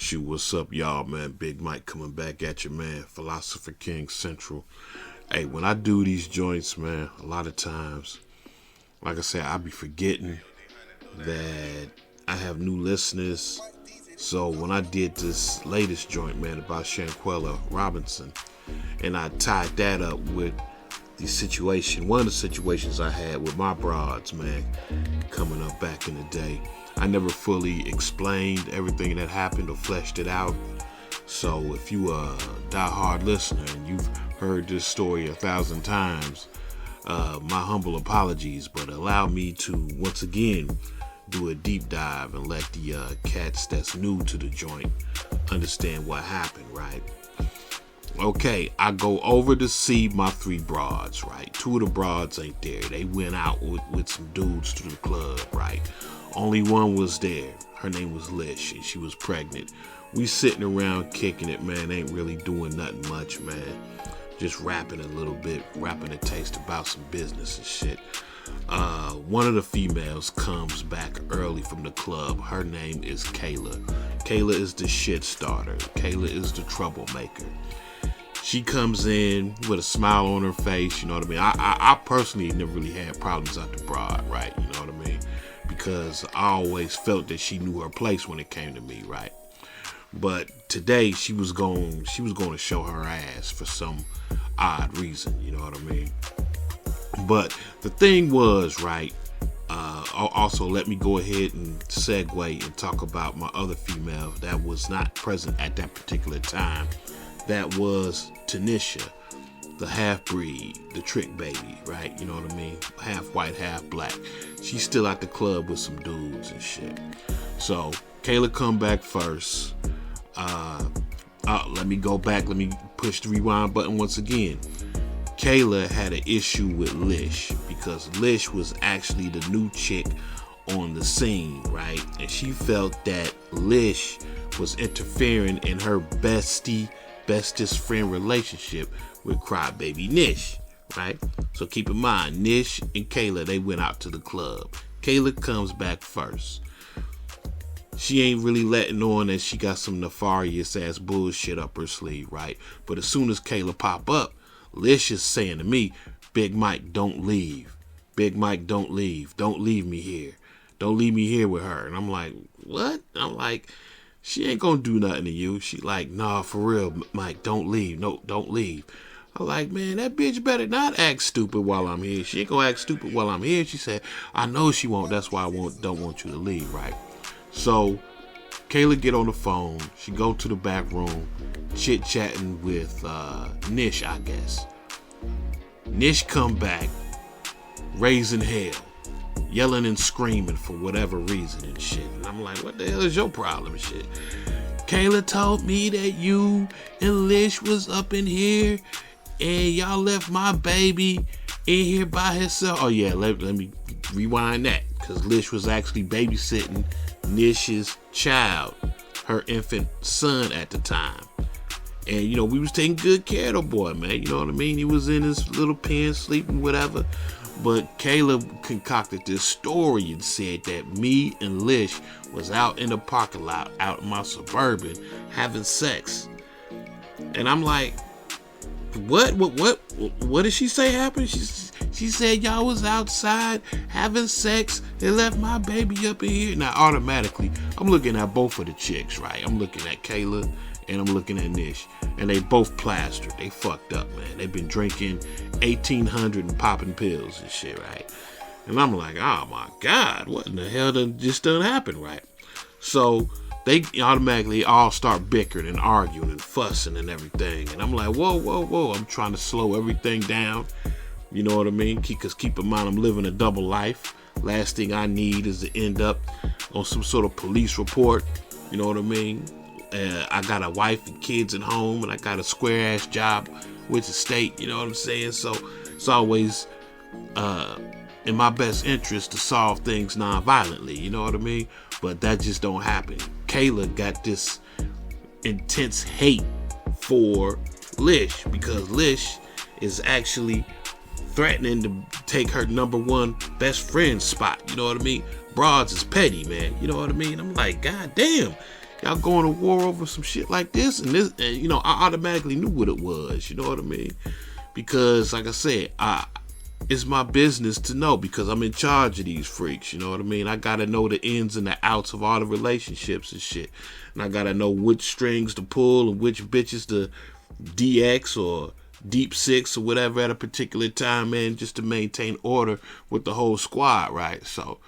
Shoot, what's up, y'all, man? Big Mike coming back at you, man. Philosopher King Central. Hey, when I do these joints, man, a lot of times, like I said, I be forgetting that I have new listeners. So when I did this latest joint, man, about Shanquella Robinson, and I tied that up with the situation, one of the situations I had with my broads, man, coming up back in the day. I never fully explained everything that happened or fleshed it out. So if you a diehard listener and you've heard this story 1,000 times, my humble apologies, but allow me to once again do a deep dive and let the cats that's new to the joint understand what happened, right? Okay, I go over to see my 3 broads, right? 2 of the broads ain't there. They went out with some dudes to the club, right? Only one was there. Her name was Lish, and she was pregnant. We sitting around kicking it, man. Ain't really doing nothing much, man. Just rapping a little bit, rapping a taste about some business and shit. One of the females comes back early from the club. Her name is Kayla. Kayla is the shit starter. Kayla is the troublemaker. She comes in with a smile on her face, you know what I mean? I personally never really had problems out the broad, right? You know what I mean? Because I always felt that she knew her place when it came to me, right? But today she was going to show her ass for some odd reason, you know what I mean? But the thing was, right, also let me go ahead and segue and talk about my other female that was not present at that particular time. That was Tanisha, the half-breed, the trick baby, right? You know what I mean? Half white, half black. She's still at the club with some dudes and shit. So Kayla come back first. Let me go back. Let me push the rewind button once again. Kayla had an issue with Lish because Lish was actually the new chick on the scene, right? And she felt that Lish was interfering in her bestest friend relationship with crybaby Nish, right? So keep in mind, Nish and Kayla, they went out to the club. Kayla comes back first. She ain't really letting on that she got some nefarious ass bullshit up her sleeve, right? But as soon as Kayla pop up, Lish is saying to me, Big Mike, don't leave. Big Mike, don't leave. Don't leave me here. Don't leave me here with her. And I'm like, what? I'm like, she ain't gonna do nothing to you. She like, nah, for real, Mike, don't leave. No, don't leave. I'm like, man, that bitch better not act stupid while I'm here. She ain't gonna act stupid while I'm here. She said, I know she won't. That's why I don't want you to leave, right? So Kayla get on the phone. She go to the back room, chit-chatting with Nish, I guess. Nish come back, raising hell, yelling and screaming for whatever reason and shit. And I'm like, what the hell is your problem and shit? Kayla told me that you and Lish was up in here and y'all left my baby in here by herself. Oh yeah, let me rewind that, because Lish was actually babysitting Nish's child, her infant son at the time. And, you know, we was taking good care of the boy, man. You know what I mean? He was in his little pen sleeping, whatever. But Kayla concocted this story and said that me and Lish was out in the parking lot, out in my Suburban, having sex. And I'm like, what did she say happened? She said y'all was outside having sex and left my baby up in here. Now, automatically, I'm looking at both of the chicks, right? I'm looking at Kayla and I'm looking at Nish. And they both plastered. They fucked up, man. They've been drinking 1,800 and popping pills and shit, right? And I'm like, oh my God, what in the hell just done happened, right? So they automatically all start bickering and arguing and fussing and everything. And I'm like, whoa. I'm trying to slow everything down. You know what I mean? Because keep in mind, I'm living a double life. Last thing I need is to end up on some sort of police report. You know what I mean? I got a wife and kids at home, and I got a square ass job with the state. You know what I'm saying? So it's always in my best interest to solve things non-violently. You know what I mean? But that just don't happen. Kayla got this intense hate for Lish because Lish is actually threatening to take her number one best friend spot. You know what I mean? Broads is petty, man. You know what I mean? I'm like, God damn. Y'all going to war over some shit like this? And this, and, you know, I automatically knew what it was. You know what I mean? Because, like I said, it's my business to know, because I'm in charge of these freaks. You know what I mean? I gotta know the ins and the outs of all the relationships and shit. And I gotta know which strings to pull and which bitches to DX or Deep Six or whatever at a particular time, man, just to maintain order with the whole squad, right? So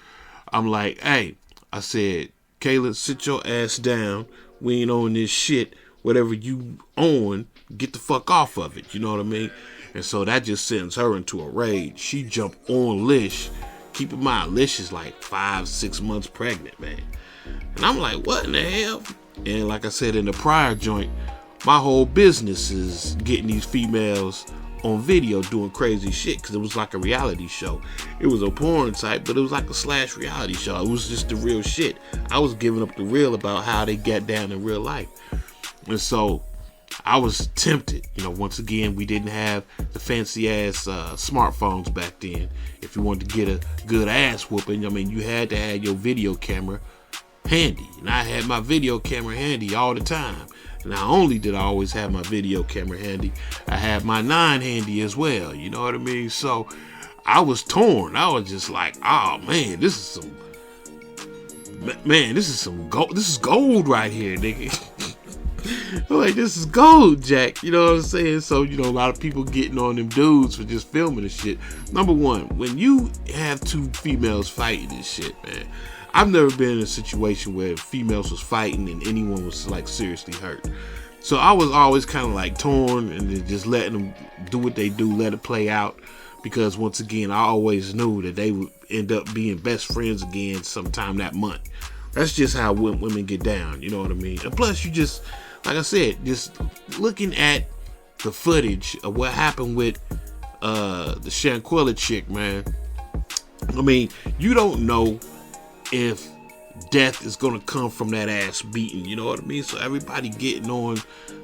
I'm like, hey, I said, Kayla, sit your ass down. We ain't on this shit. Whatever you on, get the fuck off of it. You know what I mean? And so that just sends her into a rage. She jumped on Lish. Keep in mind, Lish is like 5-6 months pregnant, man. And I'm like, what in the hell? And like I said in the prior joint, my whole business is getting these females on video doing crazy shit, because it was like a reality show. It was a porn type, but it was like a slash reality show. It was just the real shit. I was giving up the real about how they get down in real life. And so I was tempted. You know, once again, we didn't have the fancy ass smartphones back then. If you wanted to get a good ass whooping, I mean, you had to have your video camera handy. And I had my video camera handy all the time. Not only did I always have my video camera handy, I had my 9 handy as well. You know what I mean? So I was torn. I was just like, oh man, this is some gold. This is gold right here, nigga. I'm like, this is gold, Jack. You know what I'm saying? So, you know, a lot of people getting on them dudes for just filming and shit. Number one, when you have two females fighting and shit, man, I've never been in a situation where females was fighting and anyone was like seriously hurt. So I was always kind of like torn and then just letting them do what they do, let it play out. Because once again, I always knew that they would end up being best friends again sometime that month. That's just how women get down, you know what I mean? And plus, you just, like I said, just looking at the footage of what happened with the Shanquella chick, man. I mean, you don't know if death is gonna come from that ass beating, you know what I mean? So everybody getting on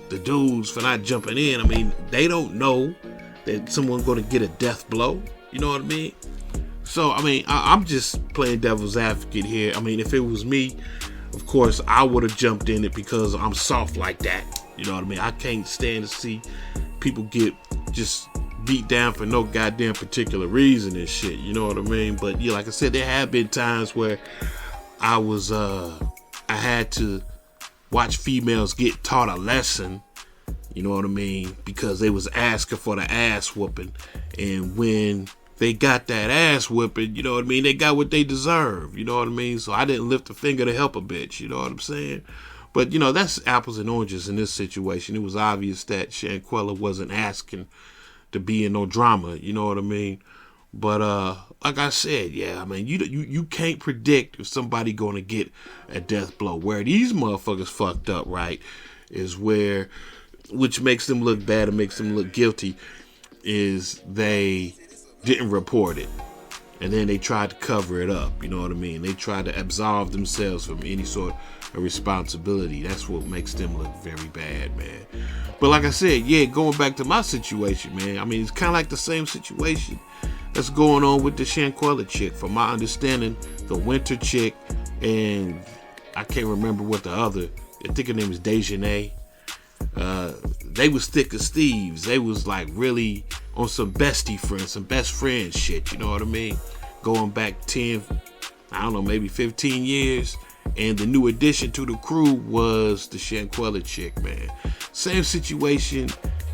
the dudes for not jumping in. I mean, they don't know that someone's gonna get a death blow, you know what I mean? So, I mean, I'm just playing devil's advocate here. I mean, if it was me, of course, I would have jumped in it because I'm soft like that. You know what I mean? I can't stand to see people get just beat down for no goddamn particular reason and shit. You know what I mean? But yeah, like I said, there have been times where I had to watch females get taught a lesson. You know what I mean? Because they was asking for the ass whooping, and when they got that ass whooping, you know what I mean, they got what they deserve, you know what I mean? So I didn't lift a finger to help a bitch, you know what I'm saying? But, you know, that's apples and oranges in this situation. It was obvious that Shanquella wasn't asking to be in no drama, you know what I mean? But, like I said, yeah, I mean, you can't predict if somebody gonna get a death blow. Where these motherfuckers fucked up, right, is where, which makes them look bad and makes them look guilty, is they didn't report it, and then they tried to cover it up, you know what I mean? They tried to absolve themselves from any sort of responsibility. That's what makes them look very bad, man. But like I said, yeah, going back to my situation, man, I mean, it's kind of like the same situation that's going on with the Shanquella chick. From my understanding, the Winter chick, and I can't remember what the other, I think her name is Dejanay. They was thick as thieves. They was like really on some bestie friends, some best friend shit, you know what I mean? Going back 10, I don't know, maybe 15 years. And the new addition to the crew was the Shanquella chick, man. Same situation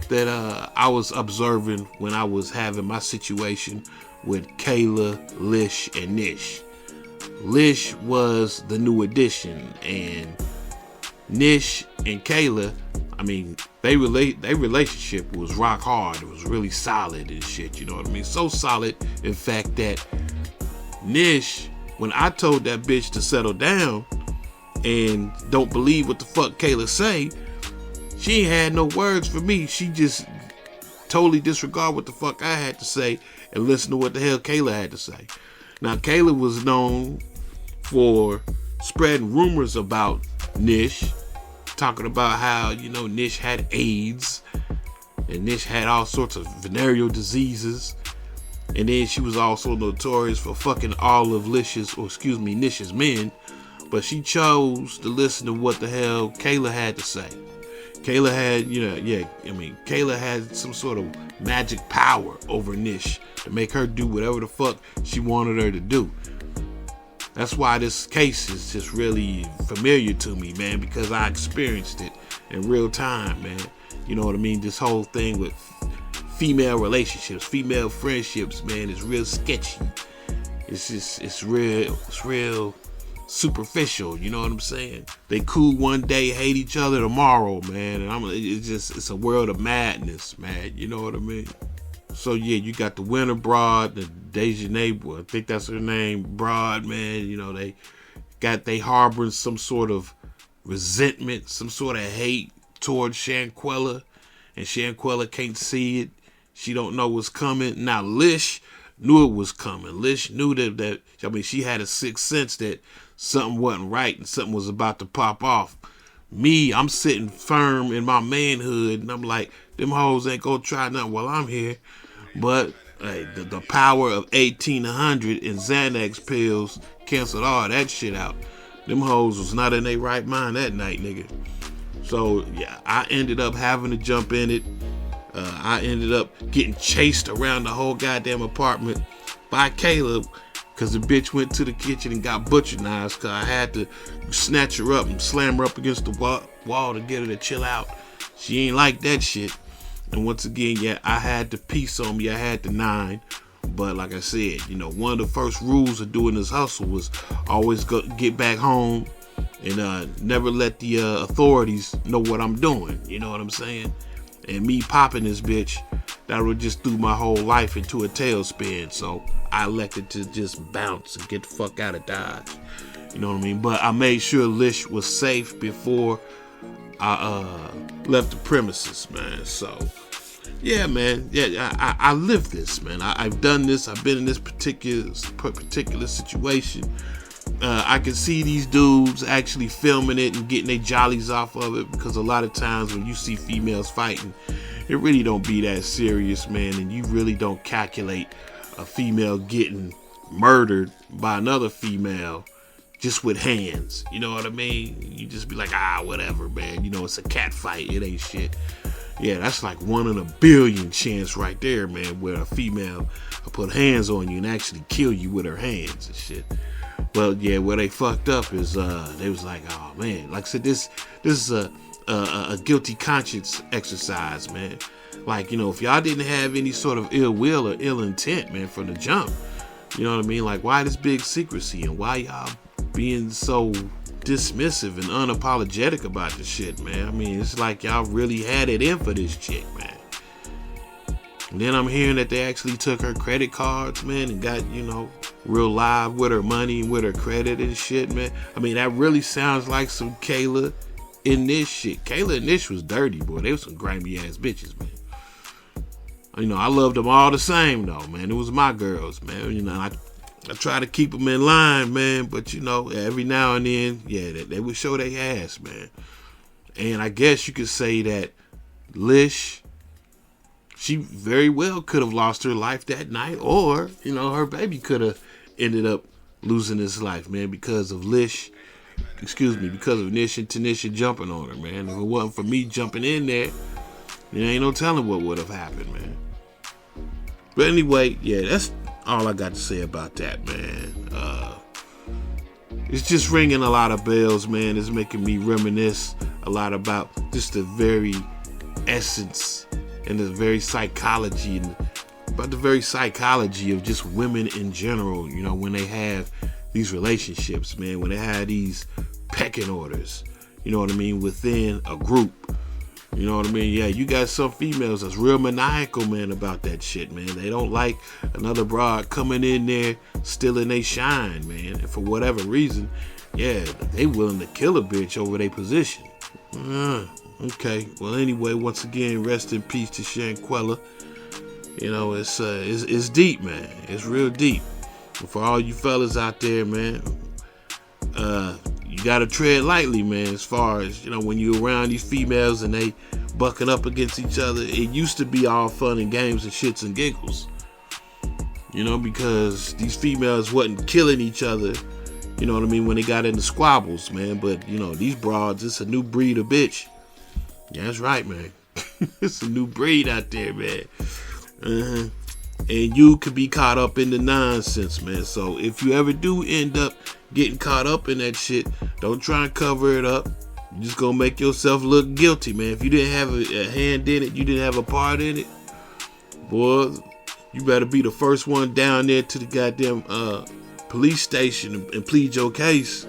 that I was observing when I was having my situation with Kayla, Lish, and Nish. Lish was the new addition, and Nish and Kayla, I mean, their relationship was rock hard. It was really solid and shit, you know what I mean? So solid, in fact, that Nish, when I told that bitch to settle down and don't believe what the fuck Kayla say, she ain't had no words for me. She just totally disregard what the fuck I had to say and listen to what the hell Kayla had to say. Now, Kayla was known for spreading rumors about Nish, talking about how, you know, Nish had AIDS and Nish had all sorts of venereal diseases. And then she was also notorious for fucking all of Nish's men. But she chose to listen to what the hell Kayla had to say. Kayla had, Kayla had some sort of magic power over Nish to make her do whatever the fuck she wanted her to do. That's why this case is just really familiar to me, man, because I experienced it in real time, man. You know what I mean? This whole thing with female relationships, female friendships, man, is real sketchy. It's real superficial, you know what I'm saying? They cool one day, hate each other tomorrow, man. And it's a world of madness, man. You know what I mean? So yeah, you got the winter broad, the Dejanay, I think that's her name, broad, man. You know, they harboring some sort of resentment, some sort of hate towards Shanquella, and Shanquella can't see it. She don't know what's coming. Now Lish knew it was coming. Lish knew that she had a sixth sense that something wasn't right and something was about to pop off. Me, I'm sitting firm in my manhood, and I'm like, them hoes ain't gonna try nothing while I'm here. But hey, the power of 1800 and Xanax pills canceled all that shit out. Them hoes was not in their right mind that night, nigga. So yeah, I ended up having to jump in it. I ended up getting chased around the whole goddamn apartment by Caleb, because the bitch went to the kitchen and got butcher knives, because I had to snatch her up and slam her up against the wall to get her to chill out. She ain't like that shit. And once again, yeah, I had the piece on me. I had the 9. But like I said, one of the first rules of doing this hustle was always get back home and never let the authorities know what I'm doing. You know what I'm saying? And me popping this bitch, that would just threw my whole life into a tailspin. So I elected to just bounce and get the fuck out of Dodge. You know what I mean? But I made sure Lish was safe before I left the premises, man. So yeah, man. Yeah, I lived this, man. I've done this. I've been in this particular situation. I can see these dudes actually filming it and getting their jollies off of it, because a lot of times when you see females fighting, it really don't be that serious, man, and you really don't calculate a female getting murdered by another female just with hands. You know what I mean? You just be like, whatever, man. It's a cat fight. It ain't shit. Yeah, that's like 1 in a billion chance right there, man, where a female will put hands on you and actually kill you with her hands and shit. Well, yeah, where they fucked up is they was like, oh man, like I said, this is a guilty conscience exercise, man. Like, if y'all didn't have any sort of ill will or ill intent, man, from the jump, you know what I mean? Like, why this big secrecy, and why y'all being so dismissive and unapologetic about this shit, man? I mean, it's like y'all really had it in for this chick, man. And then I'm hearing that they actually took her credit cards, man, and got, real live with her money and with her credit and shit, man. I mean, that really sounds like some Kayla in this shit. Kayla and Nish was dirty, boy. They was some grimy ass bitches, man. I loved them all the same, though, man. It was my girls, man. I try to keep them in line, man. But, every now and then, yeah, they would show their ass, man. And I guess you could say that Lish, she very well could have lost her life that night, or, her baby could have ended up losing his life, man, because of Nish and Tanisha jumping on her, man. If it wasn't for me jumping in there, there ain't no telling what would have happened, man. But anyway, yeah, that's all I got to say about that, man. It's just ringing a lot of bells, man. It's making me reminisce a lot about just the very essence and the very psychology of just women in general, when they have these relationships, man, when they have these pecking orders, you know what I mean, within a group. You know what I mean? Yeah, you got some females that's real maniacal, man, about that shit, man. They don't like another broad coming in there stealing they shine, man. And for whatever reason, yeah, they willing to kill a bitch over their position. Okay. Well, anyway, once again, rest in peace to Shanquella. It's deep, man. It's real deep. And for all you fellas out there, man, you gotta tread lightly, man, as far as, when you around these females and they bucking up against each other. It used to be all fun and games and shits and giggles, because these females wasn't killing each other, You know what I mean? When they got into squabbles, man. But, you know, these broads, it's a new breed of bitch. Yeah, that's right, man. It's a new breed out there, man. And you could be caught up in the nonsense, man. So if you ever do end up getting caught up in that shit, don't try and cover it up. You're just gonna make yourself look guilty, man. If you didn't have a hand in it, you didn't have a part in it, boy, you better be the first one down there to the goddamn police station and plead your case.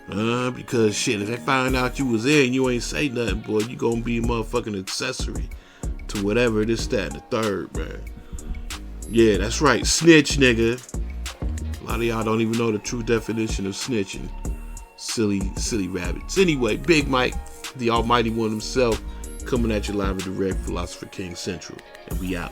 Because shit, if they find out you was there and you ain't say nothing, boy, you gonna be a motherfucking accessory to whatever this, that, and the third, man. Yeah, that's right, snitch, nigga. A lot of y'all don't even know the true definition of snitching. Silly rabbits. Anyway, Big Mike, the almighty one himself, coming at you live and direct, Philosopher King Central. And we out.